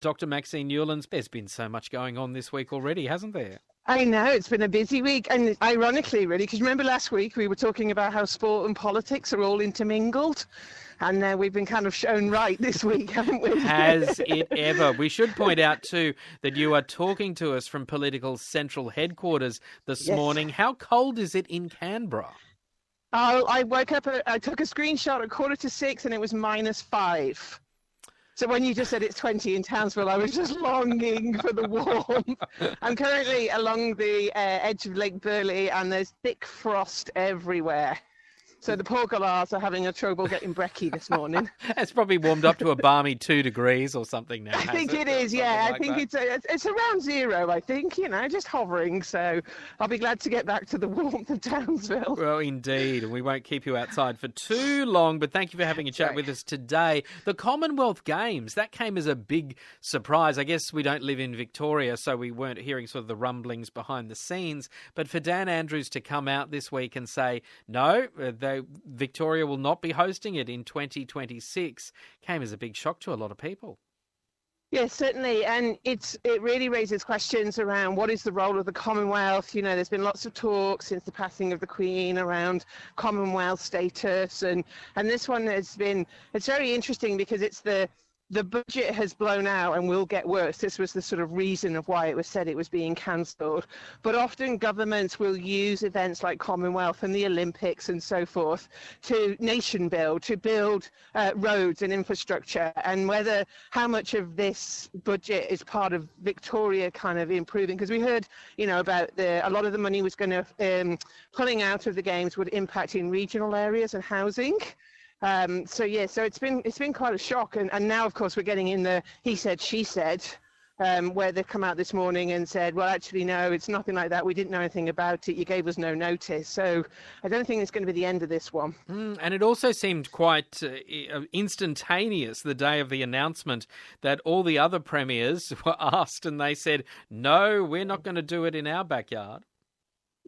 Dr. Maxine Newlands, there's been so much going on this week already, hasn't there? I know, it's been a busy week, and ironically, really, because remember last week we were talking about how sport and politics are all intermingled, and we've been kind of shown right this week, haven't we? Has it ever? We should point out, too, that you are talking to us from Political Central Headquarters this morning. How cold is it in Canberra? I woke up, I took a screenshot at 5:45, and it was -5. So when you just said it's 20 in Townsville, I was just longing for the warmth. I'm currently along the edge of Lake Burleigh, and there's thick frost everywhere. So the poor galahs are having a trouble getting brekkie this morning. It's probably warmed up to a balmy 2 degrees or something now. I think it is, yeah. I think it's around 0, I think, just hovering. So I'll be glad to get back to the warmth of Townsville. Well, indeed. And we won't keep you outside for too long, but thank you for having a chat with us today. The Commonwealth Games, that came as a big surprise. I guess we don't live in Victoria, so we weren't hearing sort of the rumblings behind the scenes. But for Dan Andrews to come out this week and say, no, Victoria will not be hosting it in 2026 came as a big shock to a lot of people. Yes, certainly. And it really raises questions around what is the role of the Commonwealth. There's been lots of talk since the passing of the Queen around Commonwealth status. And this one it's very interesting because it's the budget has blown out and will get worse. This was the sort of reason of why it was said it was being cancelled. But often governments will use events like Commonwealth and the Olympics and so forth to nation build, to build roads and infrastructure. And how much of this budget is part of Victoria kind of improving, because we heard, about a lot of the money was going to, pulling out of the Games would impact in regional areas and housing. So it's been quite a shock, and now of course we're getting in the he said she said, where they've come out this morning and said, well, actually no, it's nothing like that. We didn't know anything about it. You gave us no notice. So I don't think it's going to be the end of this one. And it also seemed quite instantaneous the day of the announcement that all the other premiers were asked, and they said, no, we're not going to do it in our backyard.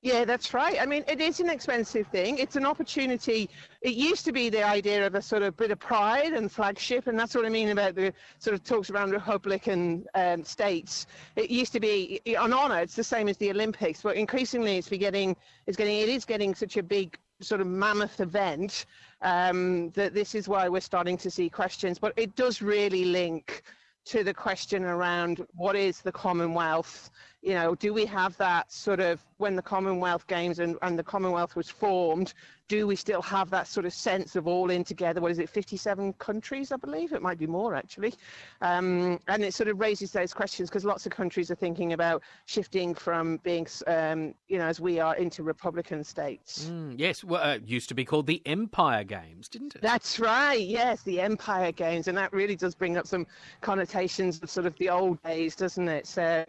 Yeah, that's right. I mean, it is an expensive thing. It's an opportunity. It used to be the idea of a sort of bit of pride and flagship, and that's what I mean about the sort of talks around Republican states. It used to be an honour. It's the same as the Olympics, but increasingly it is getting such a big sort of mammoth event that this is why we're starting to see questions. But it does really link to the question around what is the Commonwealth. Do we have that sort of, when the Commonwealth Games and the Commonwealth was formed, do we still have that sort of sense of all in together? What is it, 57 countries, I believe? It might be more, actually. And it sort of raises those questions because lots of countries are thinking about shifting from being, as we are, into Republican states. Yes, well, it used to be called the Empire Games, didn't it? That's right, yes, the Empire Games. And that really does bring up some connotations of sort of the old days, doesn't it? So,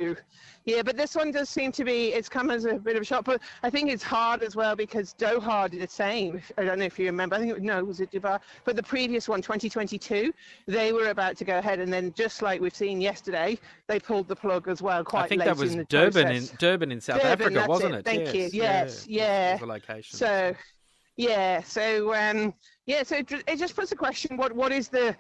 yeah, but this one does seem to be, it's come as a bit of a shock. But I think it's hard as well because Doha did the same. I don't know if you remember. I think was it Dubai? But the previous one, 2022, they were about to go ahead, and then just like we've seen yesterday, they pulled the plug as well. Quite late in the process. I think that was Durban in South Africa, wasn't it? Thank you. Yes, yeah. The location. So it just puts a question: what is the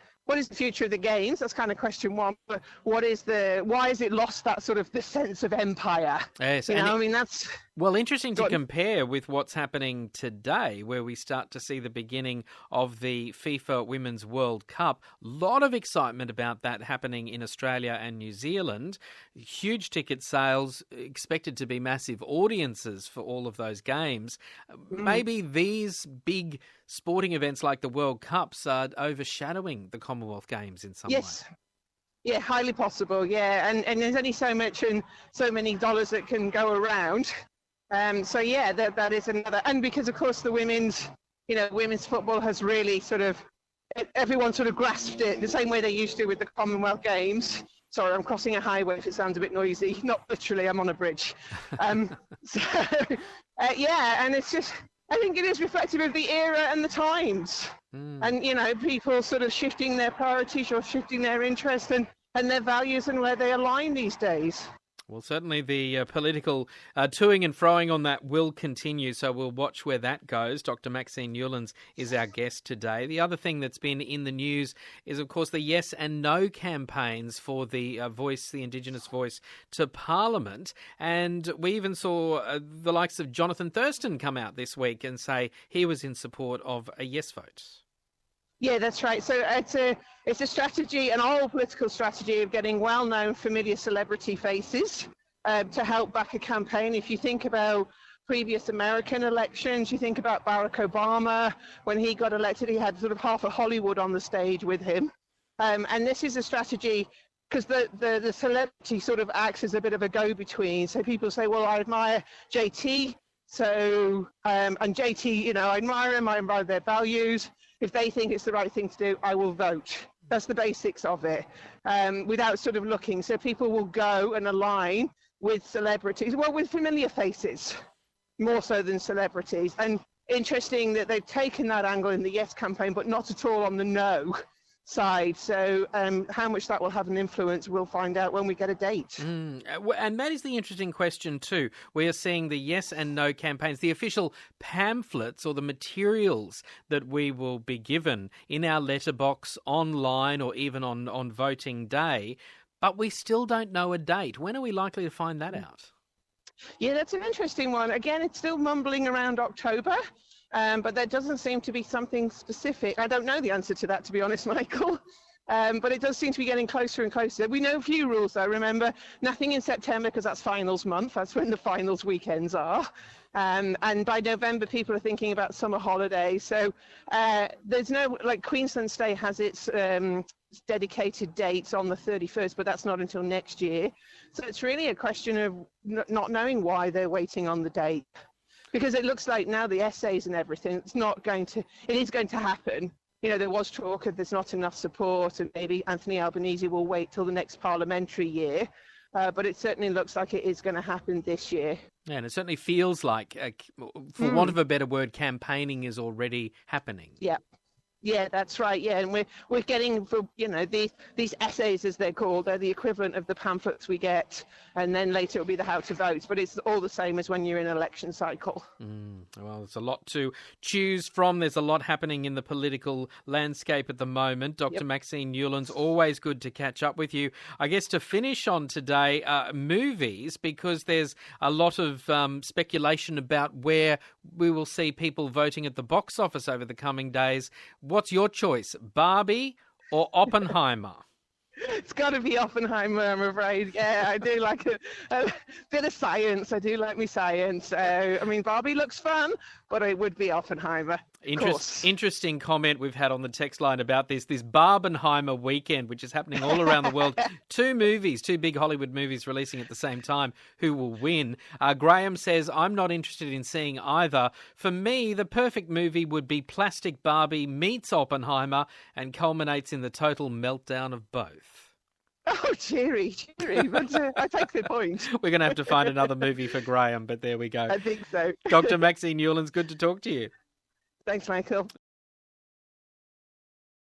future of the Games? That's kind of question one. But why has it lost that sort of the sense of empire? Yes, that's... Well, interesting to compare with what's happening today, where we start to see the beginning of the FIFA Women's World Cup. A lot of excitement about that happening in Australia and New Zealand. Huge ticket sales, expected to be massive audiences for all of those games. Maybe these big sporting events like the World Cups are overshadowing the Commonwealth Games in some way. Yeah, highly possible. Yeah, and there's only so much and so many dollars that can go around. That is another. And because of course the women's football has really everyone sort of grasped it the same way they used to with the Commonwealth Games. Sorry, I'm crossing a highway if it sounds a bit noisy. Not literally, I'm on a bridge. And it's just, I think it is reflective of the era and the times. And, people sort of shifting their priorities or shifting their interest and their values and where they align these days. Well, certainly the political toing and froing on that will continue, so we'll watch where that goes. Dr. Maxine Newlands is our guest today. The other thing that's been in the news is, of course, the yes and no campaigns for the the Indigenous voice to Parliament. And we even saw the likes of Jonathan Thurston come out this week and say he was in support of a yes vote. Yeah, that's right. So it's a strategy, an old political strategy of getting well-known, familiar celebrity faces to help back a campaign. If you think about previous American elections, you think about Barack Obama. When he got elected, he had sort of half of Hollywood on the stage with him. And this is a strategy because the celebrity sort of acts as a bit of a go-between. So people say, well, I admire JT. So, and JT, I admire him, I admire their values. If they think it's the right thing to do, I will vote. That's the basics of it, without sort of looking. So people will go and align with celebrities, well, with familiar faces, more so than celebrities. And interesting that they've taken that angle in the yes campaign, but not at all on the no side. So how much that will have an influence, we'll find out when we get a date. And that is the interesting question too. We are seeing the yes and no campaigns, the official pamphlets or the materials that we will be given in our letterbox, online, or even on voting day, but we still don't know a date. When are we likely to find that out? Yeah, that's an interesting one. Again, it's still mumbling around October. But there doesn't seem to be something specific. I don't know the answer to that, to be honest, Michael. But it does seem to be getting closer and closer. We know a few rules, though. Remember, nothing in September because that's finals month. That's when the finals weekends are. And by November, people are thinking about summer holidays. So there's no, like Queensland State has its dedicated dates on the 31st, but that's not until next year. So it's really a question of not knowing why they're waiting on the date. Because it looks like now the essays and everything, it is going to happen. There was talk of there's not enough support and maybe Anthony Albanese will wait till the next parliamentary year. But it certainly looks like it is going to happen this year. Yeah, and it certainly feels like, for want of a better word, campaigning is already happening. Yeah. Yeah, that's right. Yeah, and we're getting, these essays, as they're called, they're the equivalent of the pamphlets we get, and then later it'll be the how to vote. But it's all the same as when you're in an election cycle. Well, there's a lot to choose from. There's a lot happening in the political landscape at the moment. Dr. Maxine Newlands, always good to catch up with you. I guess to finish on today, movies, because there's a lot of speculation about where we will see people voting at the box office over the coming days. What's your choice, Barbie or Oppenheimer? It's got to be Oppenheimer, I'm afraid. Yeah, I do like a bit of science. I do like me science. Barbie looks fun, but it would be Oppenheimer. Interesting comment we've had on the text line about this Barbenheimer weekend, which is happening all around the world. Two big Hollywood movies releasing at the same time. Who will win? Graham says, I'm not interested in seeing either. For me, the perfect movie would be Plastic Barbie meets Oppenheimer and culminates in the total meltdown of both. Oh, cheery. But I take the point. We're going to have to find another movie for Graham, but there we go. I think so. Dr. Maxine Newlands, good to talk to you. Thanks, Michael.